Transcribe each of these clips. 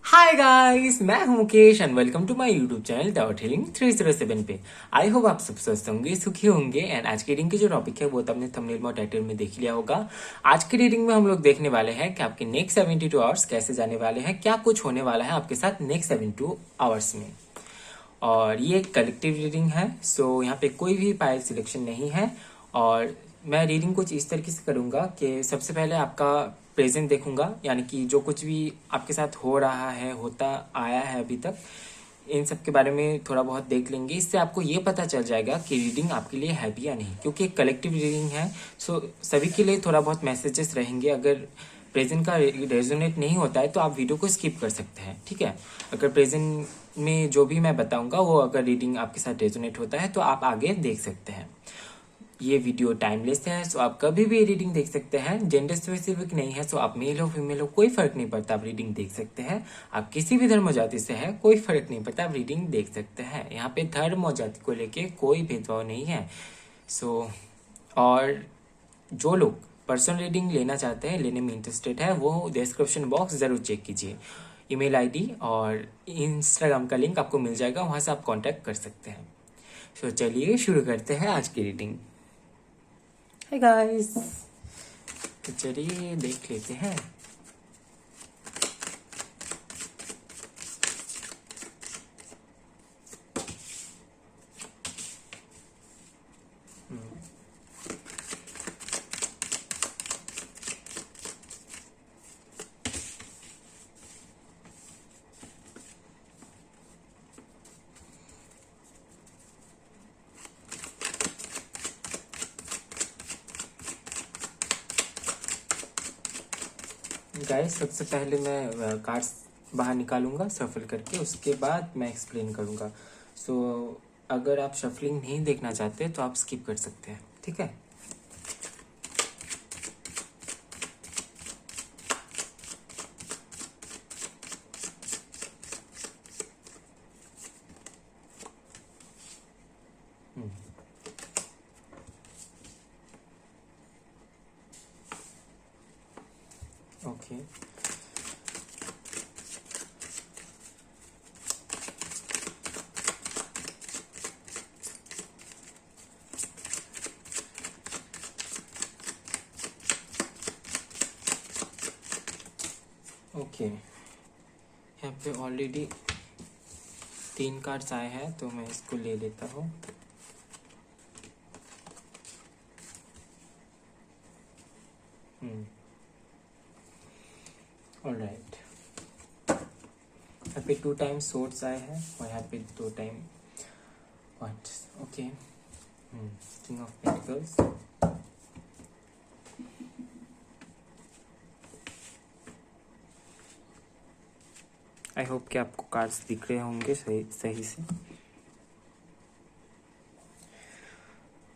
हाय guys, मैं हूं Mukesh and welcome to my YouTube channel tower healing 307 पे। आई होप आप सब स्वस्थ होंगे, सुखी होंगे। एंड आज की रीडिंग की जो टॉपिक है वो तो आपने थंबनेल में और टाइटल में देख लिया होगा। आज की रीडिंग में हम लोग देखने वाले हैं कि आपके नेक्स्ट 72 आवर्स कैसे जाने वाले हैं, क्या कुछ होने वाला है आपके साथ नेक्स्ट 72 आवर्स में। और ये एक कलेक्टिव रीडिंग है, सो यहाँ पे कोई भी पायल सिलेक्शन नहीं है। और मैं रीडिंग कुछ इस तरीके से करूँगा कि सबसे पहले आपका प्रेजेंट देखूंगा, यानी कि जो कुछ भी आपके साथ हो रहा है, होता आया है अभी तक, इन सब के बारे में थोड़ा बहुत देख लेंगे। इससे आपको ये पता चल जाएगा कि रीडिंग आपके लिए है भी या नहीं, क्योंकि एक कलेक्टिव रीडिंग है। सो सभी के लिए थोड़ा बहुत मैसेजेस रहेंगे। अगर प्रेजेंट का रेजोनेट नहीं होता है तो आप वीडियो को स्किप कर सकते हैं, ठीक है। अगर प्रेजेंट में जो भी मैं बताऊंगा वो अगर रीडिंग आपके साथ रेजोनेट होता है तो आप आगे देख सकते हैं। ये वीडियो टाइमलेस है, सो आप कभी भी रीडिंग देख सकते हैं। जेंडर स्पेसिफिक नहीं है, सो आप मेल हो फीमेल हो कोई फर्क नहीं पड़ता, आप रीडिंग देख सकते हैं। आप किसी भी धर्म और जाति से है कोई फर्क नहीं पड़ता, आप रीडिंग देख सकते हैं। यहाँ पे धर्म और जाति को लेके कोई भेदभाव नहीं है। सो और जो लोग पर्सनल रीडिंग लेना चाहते हैं, लेने में इंटरेस्टेड है, वो डिस्क्रिप्शन बॉक्स जरूर चेक कीजिए। ईमेल आईडी और इंस्टाग्राम का लिंक आपको मिल जाएगा, वहां से आप कांटेक्ट कर सकते हैं। सो चलिए शुरू करते हैं आज की रीडिंग। हाय गाइस, तो चलिए देख लेते हैं। गाइस, सबसे पहले मैं कार्ड्स बाहर निकालूंगा सफल करके, उसके बाद मैं एक्सप्लेन करूंगा। सो अगर आप शफलिंग नहीं देखना चाहते तो आप स्किप कर सकते हैं, ठीक है। Okay, okay. यहाँ पे ऑलरेडी 3 कार्ड्स आए हैं तो मैं इसको ले लेता हूँ। ऑलराइट, यहाँ पे 2 टाइम सोर्ड्स आए हैं और यहाँ पे 2 time wands. Okay, king of pentacles, I hope कि आपको कार्ड्स दिख रहे होंगे सही सही से।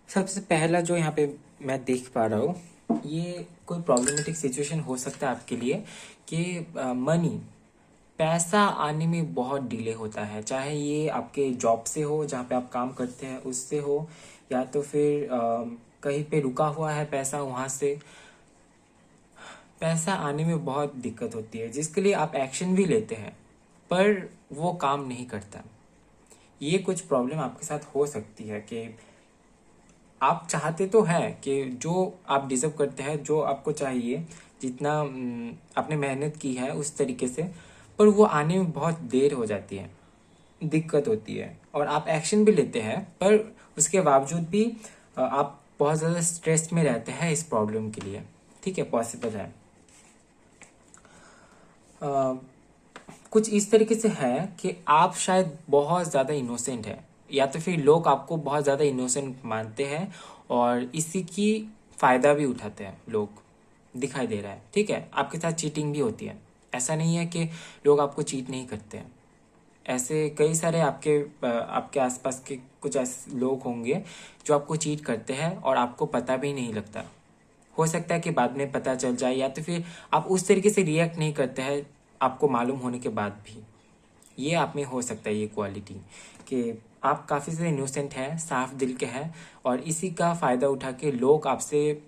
सबसे पहला जो यहाँ पे मैं देख पा रहा हूँ, ये कोई प्रॉब्लमेटिक सिचुएशन हो सकता है आपके लिए कि मनी, पैसा आने में बहुत डिले होता है। चाहे ये आपके जॉब से हो, जहाँ पे आप काम करते हैं उससे हो, या तो फिर कहीं पे रुका हुआ है पैसा, वहाँ से पैसा आने में बहुत दिक्कत होती है, जिसके लिए आप एक्शन भी लेते हैं पर वो काम नहीं करता। ये कुछ प्रॉब्लम आपके साथ हो सकती है कि आप चाहते तो हैं कि जो आप डिजर्व करते हैं, जो आपको चाहिए, जितना आपने मेहनत की है उस तरीके से, पर वो आने में बहुत देर हो जाती है, दिक्कत होती है। और आप एक्शन भी लेते हैं पर उसके बावजूद भी आप बहुत ज़्यादा स्ट्रेस में रहते हैं इस प्रॉब्लम के लिए, ठीक है। पॉसिबल है कुछ इस तरीके से है कि आप शायद बहुत ज़्यादा इनोसेंट है, या तो फिर लोग आपको बहुत ज़्यादा इनोसेंट मानते हैं और इसी की फ़ायदा भी उठाते हैं लोग, दिखाई दे रहा है, ठीक है। आपके साथ चीटिंग भी होती है, ऐसा नहीं है कि लोग आपको चीट नहीं करते हैं। ऐसे कई सारे आपके आसपास के कुछ ऐसे लोग होंगे जो आपको चीट करते हैं और आपको पता भी नहीं लगता। हो सकता है कि बाद में पता चल जाए, या तो फिर आप उस तरीके से रिएक्ट नहीं करते हैं आपको मालूम होने के बाद भी। ये आप में हो सकता है ये क्वालिटी कि आप काफ़ी ज़्यादा इनोसेंट हैं, साफ दिल के हैं, और इसी का फ़ायदा उठा के लोग आपसे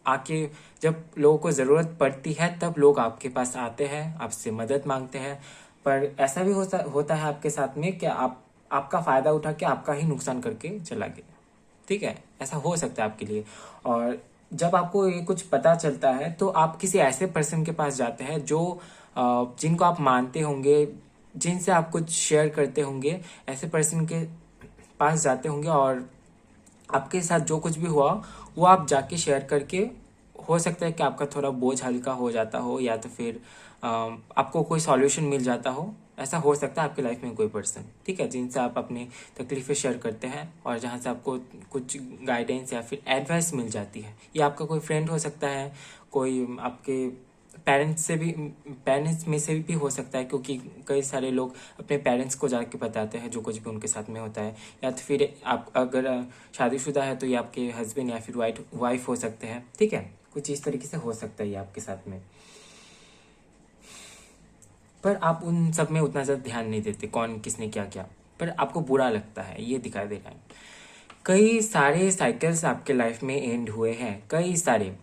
आके, जब लोगों को ज़रूरत पड़ती है तब लोग आपके पास आते हैं, आपसे मदद मांगते हैं, पर ऐसा भी होता है आपके साथ में कि आपका फायदा उठा के आपका ही नुकसान करके चला गया। ठीक है, ऐसा हो सकता है आपके लिए। और जब आपको ये कुछ पता चलता है तो आप किसी ऐसे पर्सन के पास जाते हैं जो जिनको आप मानते होंगे, जिनसे आप कुछ शेयर करते होंगे, ऐसे पर्सन के पास जाते होंगे और आपके साथ जो कुछ भी हुआ वो आप जाके शेयर करके, हो सकता है कि आपका थोड़ा बोझ हल्का हो जाता हो, या तो फिर आपको कोई सॉल्यूशन मिल जाता हो। ऐसा हो सकता है आपके लाइफ में कोई पर्सन, ठीक है, जिनसे आप अपनी तकलीफें शेयर करते हैं और जहाँ से आपको कुछ गाइडेंस या फिर एडवाइस मिल जाती है। ये आपका कोई फ्रेंड हो सकता है, कोई आपके पेरेंट्स में से भी हो सकता है, क्योंकि कई सारे लोग अपने पेरेंट्स को जाके बताते हैं जो कुछ भी उनके साथ में होता है। या तो फिर आप अगर शादीशुदा है तो ये आपके हस्बैंड या फिर वाइफ हो सकते हैं। ठीक है, कुछ इस तरीके से हो सकता है ये आपके साथ में। पर आप उन सब में उतना ज़्यादा ध्यान नहीं देते कौन किसने क्या किया, पर आपको बुरा लगता है, ये दिखाई दे रहा है। कई सारे साइकिल्स आपके लाइफ में एंड हुए हैं, कई सारे।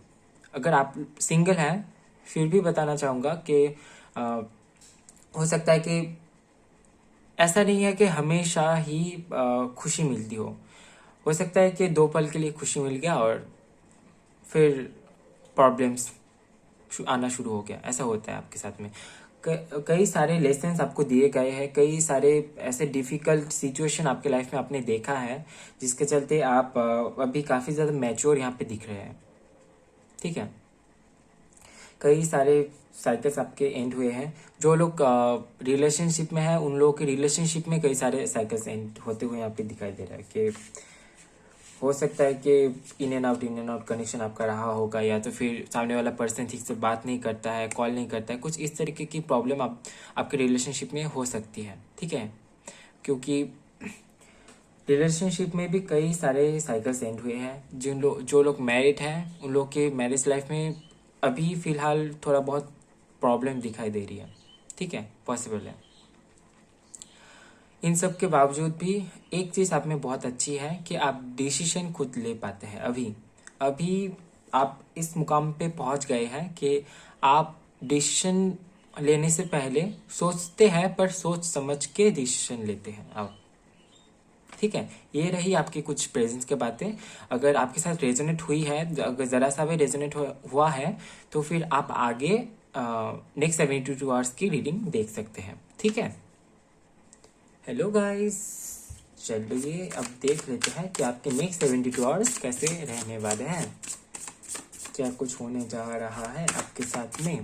अगर आप सिंगल हैं फिर भी बताना चाहूँगा कि हो सकता है कि ऐसा नहीं है कि हमेशा ही खुशी मिलती हो सकता है कि 2 पल के लिए खुशी मिल गया और फिर प्रॉब्लम्स आना शुरू हो गया। ऐसा होता है आपके साथ में। कई सारे लेसन्स आपको दिए गए हैं, कई सारे ऐसे डिफिकल्ट सिचुएशन आपके लाइफ में आपने देखा है, जिसके चलते आप अभी काफ़ी ज़्यादा मैच्योर यहाँ पे दिख रहे हैं। ठीक है, कई सारे साइकिल्स आपके एंड हुए हैं। जो लोग रिलेशनशिप में हैं उन लोगों के रिलेशनशिप में कई सारे साइकिल्स एंड होते हुए यहाँ पे दिखाई दे रहा है कि हो सकता है कि इन एंड आउट कनेक्शन आपका रहा होगा, या तो फिर सामने वाला पर्सन ठीक से बात नहीं करता है, कॉल नहीं करता है, कुछ इस तरीके की प्रॉब्लम आपके रिलेशनशिप में हो सकती है। ठीक है, क्योंकि रिलेशनशिप में भी कई सारे साइकिल्स एंड हुए हैं। जो लोग मैरिड हैं उन लोग के मैरिज लाइफ में अभी फ़िलहाल थोड़ा बहुत प्रॉब्लम दिखाई दे रही है। ठीक है, पॉसिबल है। इन सब के बावजूद भी एक चीज़ आप में बहुत अच्छी है कि आप डिसीजन खुद ले पाते हैं। अभी अभी आप इस मुकाम पे पहुंच गए हैं कि आप डिसीजन लेने से पहले सोचते हैं, पर सोच समझ के डिसीजन लेते हैं आप। ठीक है, ये रही आपकी कुछ प्रेजेंस के बातें। अगर आपके साथ रेजोनेट हुई है, अगर ज़रा सा भी रेजोनेट हुआ है, तो फिर आप आगे नेक्स्ट 72 आवर्स की रीडिंग देख सकते हैं। ठीक है, हेलो गाइस, चलिए अब देख लेते हैं कि आपके नेक्स्ट 72 आवर्स कैसे रहने वाले हैं, क्या कुछ होने जा रहा है आपके साथ में।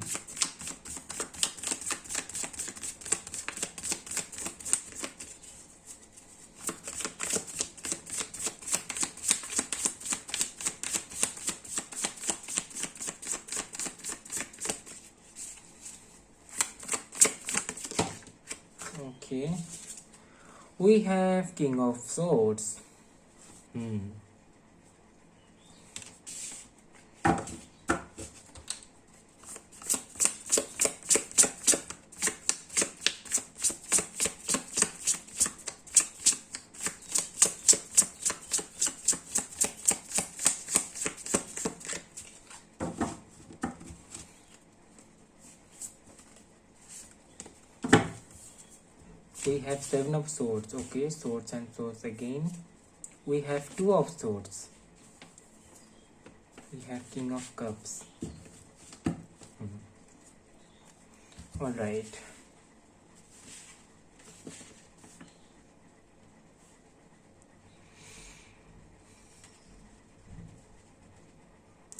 Okay, we have King of Swords. We have 7 of Swords. Okay, Swords and Swords again. We have 2 of Swords. We have King of Cups. All right.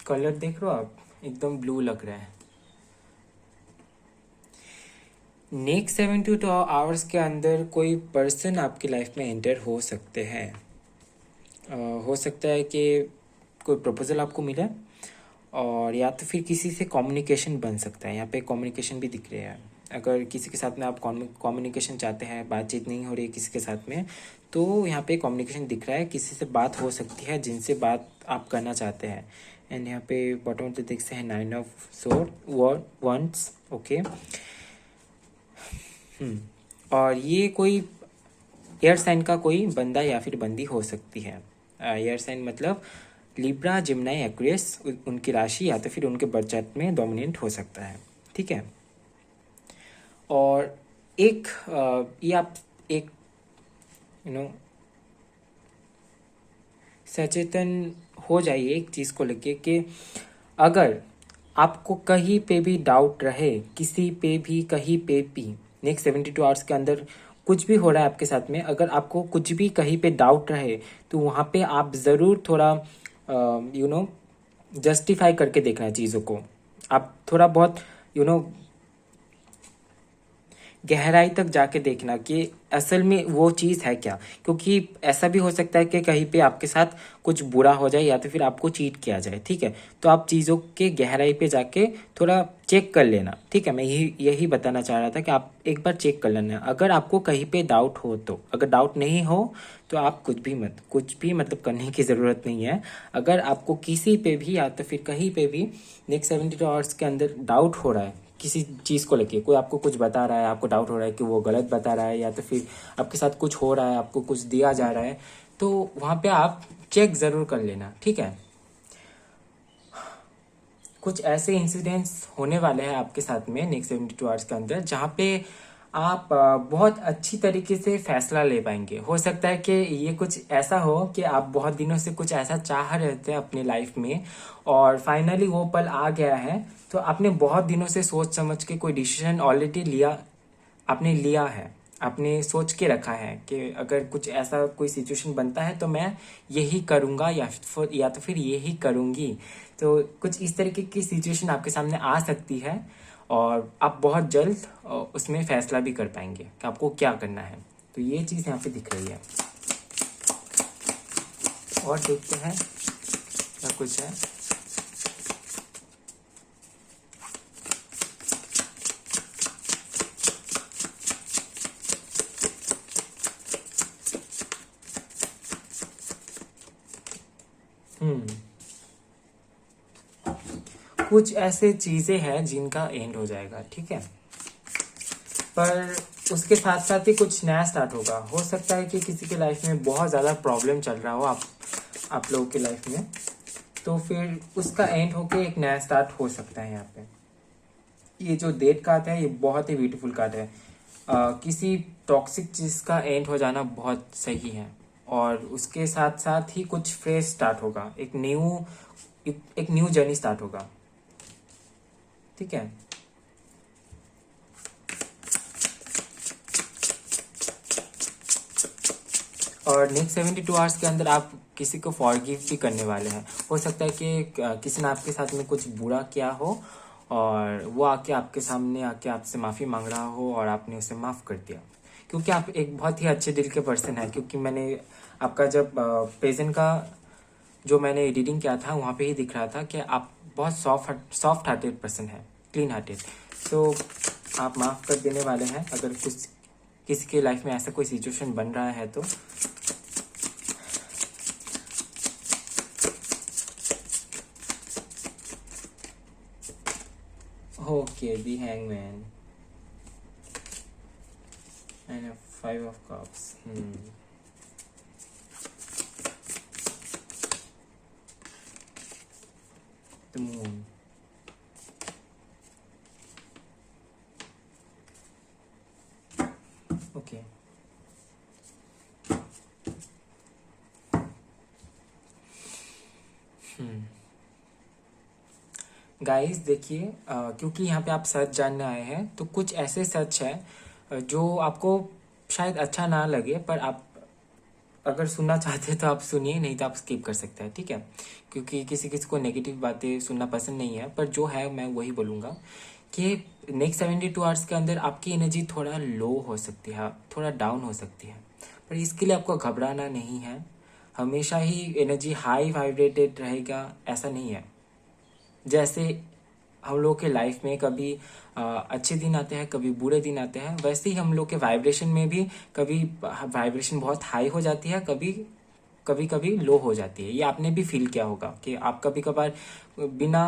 Colour देख रहे हो आप, एकदम ब्लू लग रहा है। नेक्स्ट 72 आवर्स के अंदर कोई पर्सन आपकी लाइफ में एंटर हो सकते हैं। हो सकता है कि कोई प्रपोजल आपको मिले, और या तो फिर किसी से कम्युनिकेशन बन सकता है। यहाँ पे कम्युनिकेशन भी दिख रहा है। अगर किसी के साथ में आप कम्युनिकेशन चाहते हैं, बातचीत नहीं हो रही है किसी के साथ में, तो यहाँ पे कम्युनिकेशन दिख रहा है, किसी से बात हो सकती है जिनसे बात आप करना चाहते हैं। एंड यहाँ पे बॉटम पे देख सकते हैं 9 ऑफ स्वॉर्ड वंस। ओके, और ये कोई एयर साइन का कोई बंदा या फिर बंदी हो सकती है। एयर साइन मतलब लिब्रा, जिम्नाई, एक्वेरियस, उनकी राशि या तो फिर उनके बर्थ चार्ट में डोमिनेंट हो सकता है। ठीक है, और एक ये आप एक सचेतन हो जाइए एक चीज़ को लेके कि अगर आपको कहीं पे भी डाउट रहे, किसी पे भी कहीं पे भी, नेक्स्ट 72 आवर्स के अंदर कुछ भी हो रहा है आपके साथ में, अगर आपको कुछ भी कहीं पे डाउट रहे तो वहाँ पे आप ज़रूर थोड़ा जस्टिफाई करके देखना चीज़ों को। आप थोड़ा बहुत यू नो गहराई तक जाके देखना कि असल में वो चीज़ है क्या, क्योंकि ऐसा भी हो सकता है कि कहीं पे आपके साथ कुछ बुरा हो जाए या तो फिर आपको चीट किया जाए, ठीक है। तो आप चीज़ों के गहराई पे जाके थोड़ा चेक कर लेना, ठीक है। मैं यही यही बताना चाह रहा था कि आप एक बार चेक कर लेना अगर आपको कहीं पे डाउट हो तो। अगर डाउट नहीं हो तो आप कुछ भी मतलब करने की ज़रूरत नहीं है। अगर आपको किसी पे भी या तो फिर कहीं पे भी नेक्स्ट 72 आवर्स के अंदर डाउट हो रहा है किसी चीज़ को लेके, कोई आपको कुछ बता रहा है, आपको डाउट हो रहा है कि वो गलत बता रहा है या तो फिर आपके साथ कुछ हो रहा है, आपको कुछ दिया जा रहा है, तो वहाँ पे आप चेक ज़रूर कर लेना, ठीक है। कुछ ऐसे इंसिडेंट्स होने वाले हैं आपके साथ में नेक्स्ट 72 आवर्स के अंदर जहाँ पे आप बहुत अच्छी तरीके से फैसला ले पाएंगे। हो सकता है कि ये कुछ ऐसा हो कि आप बहुत दिनों से कुछ ऐसा चाह रहे थे अपनी लाइफ में और फाइनली वो पल आ गया है। तो आपने बहुत दिनों से सोच समझ के कोई डिसीजन ऑलरेडी लिया, आपने लिया है, आपने सोच के रखा है कि अगर कुछ ऐसा कोई सिचुएशन बनता है तो मैं यही करूँगा या तो फिर यही करूँगी। तो कुछ इस तरीके की सिचुएशन आपके सामने आ सकती है और आप बहुत जल्द उसमें फैसला भी कर पाएंगे कि आपको क्या करना है। तो ये चीज़ यहाँ पे दिख रही है। और देखते हैं क्या कुछ है। हम्म कुछ ऐसे चीजें हैं जिनका एंड हो जाएगा, ठीक है, पर उसके साथ साथ ही कुछ नया स्टार्ट होगा। हो सकता है कि किसी के लाइफ में बहुत ज़्यादा प्रॉब्लम चल रहा हो आप लोगों के लाइफ में, तो फिर उसका एंड होके एक नया स्टार्ट हो सकता है। यहाँ पे ये जो डेट कार्ड है ये बहुत ही ब्यूटीफुल कार्ड है। किसी टॉक्सिक चीज़ का एंड हो जाना बहुत सही है और उसके साथ साथ ही कुछ फ्रेश स्टार्ट होगा, एक न्यू जर्नी स्टार्ट होगा, ठीक है। और नेक्स्ट 72 आवर्स के अंदर आप किसी को फॉरगिव भी करने वाले हैं। हो सकता है कि किसी ने आपके साथ में कुछ बुरा किया हो और वो आके आपके सामने आके आपसे माफ़ी मांग रहा हो और आपने उसे माफ़ कर दिया, क्योंकि आप एक बहुत ही अच्छे दिल के पर्सन हैं। क्योंकि मैंने आपका जब प्रेजेंट का जो मैंने एडिटिंग किया था वहाँ पे ही दिख रहा था कि आप बहुत सॉफ्ट हार्टेड पर्सन है, क्लीन हार्टेड। तो आप माफ़ कर देने वाले हैं अगर कुछ किसी के लाइफ में ऐसा कोई सिचुएशन बन रहा है तो। Okay, the hangman and a 5 of cups. The moon. Okay. Guys देखिए, क्योंकि यहाँ पे आप सच जानने आए हैं तो कुछ ऐसे सच है जो आपको शायद अच्छा ना लगे, पर आप अगर सुनना चाहते हैं तो आप सुनिए, नहीं तो आप स्किप कर सकते हैं, ठीक है। क्योंकि किसी किसी को नेगेटिव बातें सुनना पसंद नहीं है, पर जो है मैं वही बोलूँगा कि नेक्स्ट 72 आवर्स के अंदर आपकी एनर्जी थोड़ा लो हो सकती है, थोड़ा डाउन हो सकती है, पर इसके लिए आपको घबराना नहीं है। हमेशा ही एनर्जी हाई वाइब्रेटेड रहेगा ऐसा नहीं है। जैसे हम लोग के लाइफ में कभी अच्छे दिन आते हैं, कभी बुरे दिन आते हैं, वैसे ही हम लोग के वाइब्रेशन में भी कभी वाइब्रेशन बहुत हाई हो जाती है, कभी कभी कभी लो हो जाती है। ये आपने भी फील किया होगा कि आप कभी कभार बिना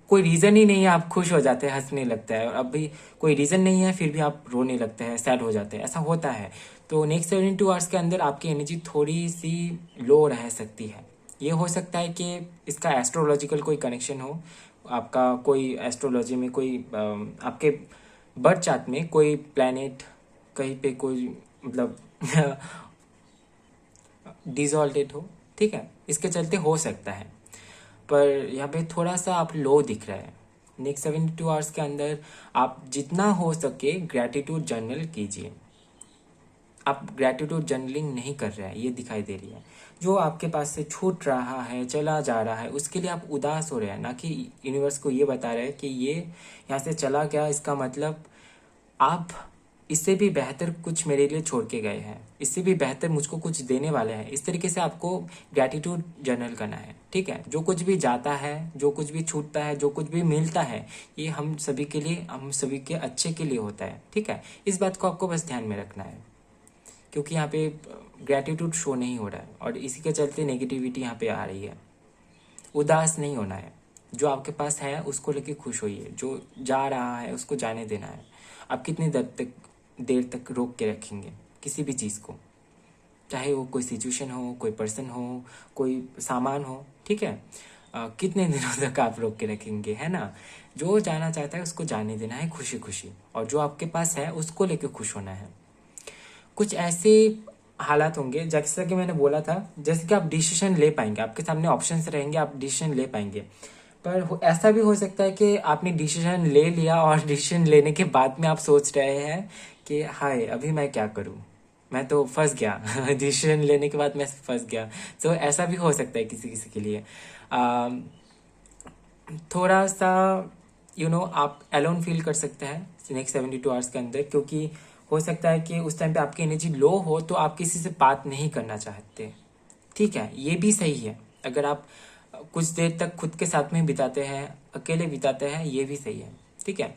कोई रीज़न ही नहीं है आप खुश हो जाते हैं, हंसने लगता है, और अभी कोई रीज़न नहीं है फिर भी आप रोने लगते हैं, सैड हो जाते हैं, ऐसा होता है। तो नेक्स्ट 72 आवर्स के अंदर आपकी एनर्जी थोड़ी सी लो रह सकती है। ये हो सकता है कि इसका एस्ट्रोलॉजिकल कोई कनेक्शन हो, आपका कोई एस्ट्रोलॉजी में कोई आपके बर्थ चार्ट में कोई प्लैनेट कहीं पे कोई मतलब डिसऑल्टेड हो, ठीक है, इसके चलते हो सकता है। पर यहाँ पे थोड़ा सा आप लो दिख रहा है। नेक्स्ट 72 आवर्स के अंदर आप जितना हो सके ग्रैटिट्यूड जर्नल कीजिए। आप ग्रैटिट्यूड जर्नलिंग नहीं कर रहे हैं, ये दिखाई दे रही है। जो आपके पास से छूट रहा है, चला जा रहा है, उसके लिए आप उदास हो रहे हैं, ना कि यूनिवर्स को ये बता रहे हैं कि ये यहाँ से चला गया, इसका मतलब आप इससे भी बेहतर कुछ मेरे लिए छोड़ के गए हैं, इससे भी बेहतर मुझको कुछ देने वाले हैं। इस तरीके से आपको ग्रैटिट्यूड जर्नल करना है, ठीक है। जो कुछ भी जाता है, जो कुछ भी छूटता है, जो कुछ भी मिलता है, ये हम सभी के लिए, हम सभी के अच्छे के लिए होता है, ठीक है। इस बात को आपको बस ध्यान में रखना है, क्योंकि यहाँ पे ग्रैटिट्यूड शो नहीं हो रहा है और इसी के चलते नेगेटिविटी यहाँ पे आ रही है। उदास नहीं होना है, जो आपके पास है उसको लेके खुश होइए, जो जा रहा है उसको जाने देना है। आप कितनी देर तक रोक के रखेंगे किसी भी चीज़ को, चाहे वो कोई सिचुएशन हो, कोई पर्सन हो, कोई सामान हो, ठीक है। कितने दिनों तक आप रोक के रखेंगे, है ना। जो जाना चाहता है उसको जाने देना है खुशी खुशी, और जो आपके पास है उसको लेके खुश होना है। कुछ ऐसे हालात होंगे जैसा कि मैंने बोला था, जैसे कि आप डिसीजन ले पाएंगे, आपके सामने ऑप्शंस रहेंगे, आप डिसीजन ले पाएंगे। पर ऐसा भी हो सकता है कि आपने डिसीजन ले लिया और डिसीजन लेने के बाद में आप सोच रहे हैं कि हाय अभी मैं क्या करूं, मैं तो फंस गया डिसीजन लेने के बाद मैं फंस गया। तो ऐसा भी हो सकता है किसी किसी के लिए। थोड़ा सा आप एलोन फील कर सकते हैं नेक्स्ट 72 आवर्स के अंदर, क्योंकि हो सकता है कि उस टाइम पे आपकी एनर्जी लो हो तो आप किसी से बात नहीं करना चाहते, ठीक है। ये भी सही है, अगर आप कुछ देर तक खुद के साथ में बिताते हैं, अकेले बिताते हैं, ये भी सही है, ठीक है।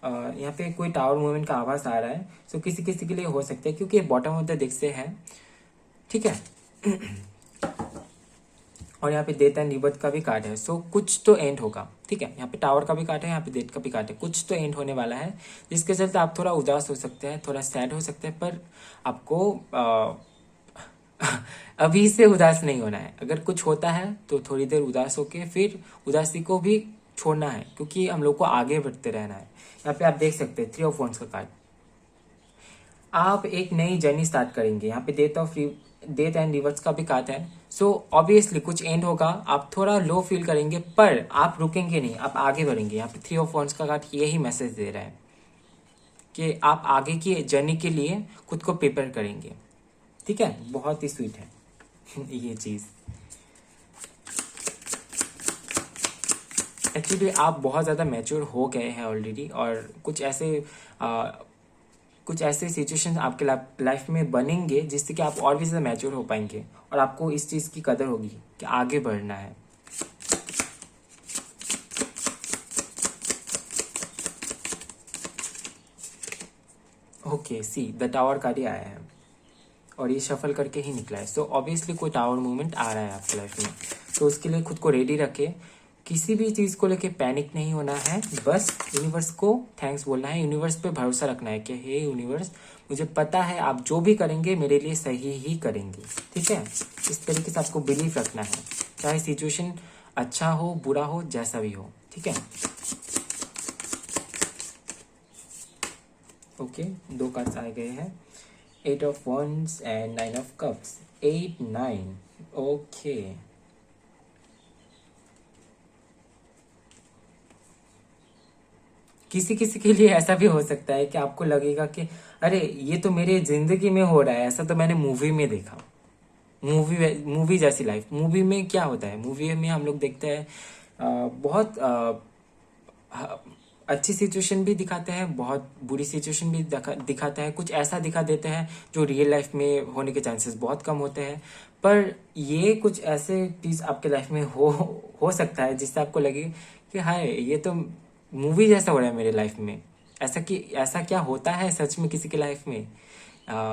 यहाँ पे कोई टावर मूवमेंट का आवाज़ आ रहा है, सो किसी किसी के लिए हो सकता है, क्योंकि बॉटम ऑफ द डेक से है, ठीक है। और यहाँ पे डेथ एंड रिबर्थ का भी कार्ड है, सो कुछ तो एंड होगा, ठीक है। यहाँ पे टावर का भी कार्ड है, यहाँ पे डेथ का भी कार्ड है, कुछ तो एंड होने वाला है, जिसके चलते आप थोड़ा उदास हो सकते हैं, थोड़ा सैड हो सकते हैं। पर आपको अभी से उदास नहीं होना है। अगर कुछ होता है तो थोड़ी देर उदास होके फिर उदासी को भी छोड़ना है, क्योंकि हम लोग को आगे बढ़ते रहना है। यहाँ पे आप देख सकते हैं 3 ऑफ वॉन्ड्स का कार्ड। आप एक नई जर्नी स्टार्ट करेंगे। यहाँ पे डेथ एंड रिवर्स का भी कार्ड है, सो ऑब्वियसली कुछ एंड होगा, आप थोड़ा लो फील करेंगे, पर आप रुकेंगे नहीं, आप आगे बढ़ेंगे। यहाँ पे 3 ऑफ वॉन्ड्स का कार्ड यही मैसेज दे रहा है कि आप आगे की जर्नी के लिए खुद को प्रिपेयर करेंगे, ठीक है। बहुत ही स्वीट है ये चीज। एक्चुअली आप बहुत ज़्यादा मैच्योर हो गए हैं ऑलरेडी, और कुछ ऐसे सिचुएशंस आपके लाइफ में बनेंगे जिससे कि आप और भी ज़्यादा मैच्योर हो पाएंगे, और आपको इस चीज़ की कदर होगी कि आगे बढ़ना है। Okay, see the tower card ही आया है और ये शफल करके ही निकला है, सो ऑब्वियसली कोई टावर मूवमेंट आ रहा है आपकी लाइफ में। तो उसके लिए खुद को रेडी रखे, किसी भी चीज़ को लेके पैनिक नहीं होना है, बस यूनिवर्स को थैंक्स बोलना है, यूनिवर्स पे भरोसा रखना है कि हे यूनिवर्स, मुझे पता है आप जो भी करेंगे मेरे लिए सही ही करेंगे, ठीक है। इस तरीके से आपको बिलीव रखना है, चाहे सिचुएशन अच्छा हो, बुरा हो, जैसा भी हो, ठीक है। ओके, 2 कार्ड्स आ गए हैं, 8 of wands and 9 of cups. 8 9, okay. किसी किसी के लिए ऐसा भी हो सकता है कि आपको लगेगा कि अरे ये तो मेरे जिंदगी में हो रहा है, ऐसा तो मैंने मूवी में देखा। मूवी जैसी लाइफ। मूवी में क्या होता है, मूवी में हम लोग देखते हैं बहुत अच्छी सिचुएशन भी दिखाते हैं, बहुत बुरी सिचुएशन भी दिखाते हैं, कुछ ऐसा दिखा देते हैं जो रियल लाइफ में होने के चांसेस बहुत कम होते हैं। पर ये कुछ ऐसे चीज आपके लाइफ में हो सकता है जिससे आपको लगे कि हाय ये तो मूवी जैसा हो रहा है मेरे लाइफ में। ऐसा क्या होता है सच में किसी की लाइफ में।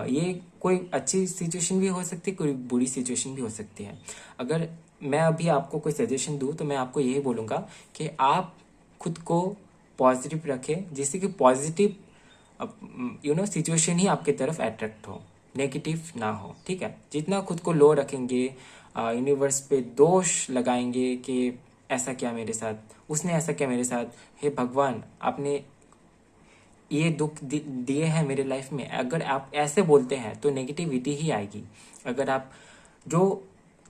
ये कोई अच्छी सिचुएशन भी हो सकती है, कोई बुरी सिचुएशन भी हो सकती है। अगर मैं अभी आपको कोई सजेशन दूं तो मैं आपको यही बोलूँगा कि आप खुद को पॉजिटिव रखें, जिससे कि पॉजिटिव सिचुएशन ही आपके तरफ अट्रैक्ट हो, नेगेटिव ना हो, ठीक है। जितना खुद को लो रखेंगे, यूनिवर्स पे दोष लगाएंगे कि ऐसा क्या मेरे साथ, उसने ऐसा क्या मेरे साथ, हे भगवान आपने ये दुख दिए हैं मेरे लाइफ में, अगर आप ऐसे बोलते हैं तो नेगेटिविटी ही आएगी। अगर आप जो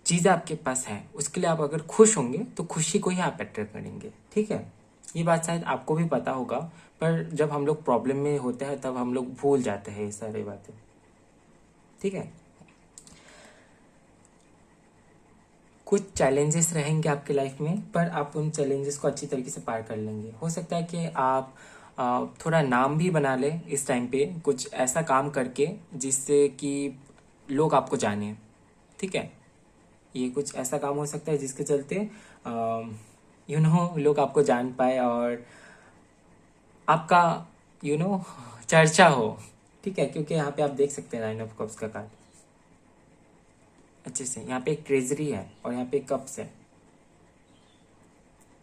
चीज़ें आपके पास है उसके लिए आप अगर खुश होंगे तो खुशी को ही आप अट्रैक्ट करेंगे, ठीक है। ये बात शायद आपको भी पता होगा, पर जब हम लोग प्रॉब्लम में होते हैं तब हम लोग भूल जाते हैं ये सारी बातें, ठीक है। कुछ चैलेंजेस रहेंगे आपके लाइफ में, पर आप उन चैलेंजेस को अच्छी तरीके से पार कर लेंगे। हो सकता है कि आप थोड़ा नाम भी बना लें इस टाइम पे, कुछ ऐसा काम करके जिससे कि लोग आपको जाने, ठीक है। ये कुछ ऐसा काम हो सकता है जिसके चलते लोग आपको जान पाए और आपका चर्चा हो, ठीक है। क्योंकि यहाँ पे आप देख सकते हैं 9 ऑफ कप्स का कार्ड अच्छे से। यहाँ पे एक ट्रेजरी है और यहाँ पे कप्स है।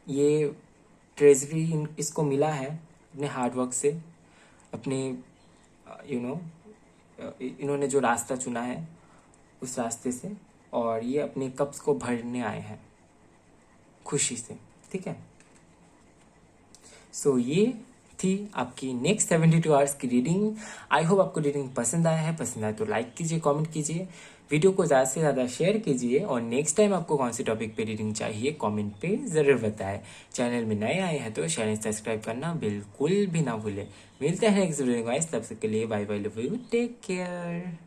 ये ट्रेजरी इसको मिला है अपने हार्डवर्क से, अपने यू नो इन्होंने जो रास्ता चुना है उस रास्ते से, और ये अपने कप्स को भरने आए हैं खुशी से, ठीक है। सो ये थी आपकी नेक्स्ट 72 आवर्स की रीडिंग। आई होप आपको रीडिंग पसंद आया है। पसंद आए तो लाइक कीजिए, कमेंट कीजिए, वीडियो को ज़्यादा से ज़्यादा शेयर कीजिए, और नेक्स्ट टाइम आपको कौन सी टॉपिक पे रीडिंग चाहिए कमेंट पे ज़रूर बताएं। चैनल में नए आए हैं तो चैनल सब्सक्राइब करना बिल्कुल भी ना भूलें। मिलते हैं नेक्स्ट वीडियो में, तब तक के लिए bye bye, love you, take care.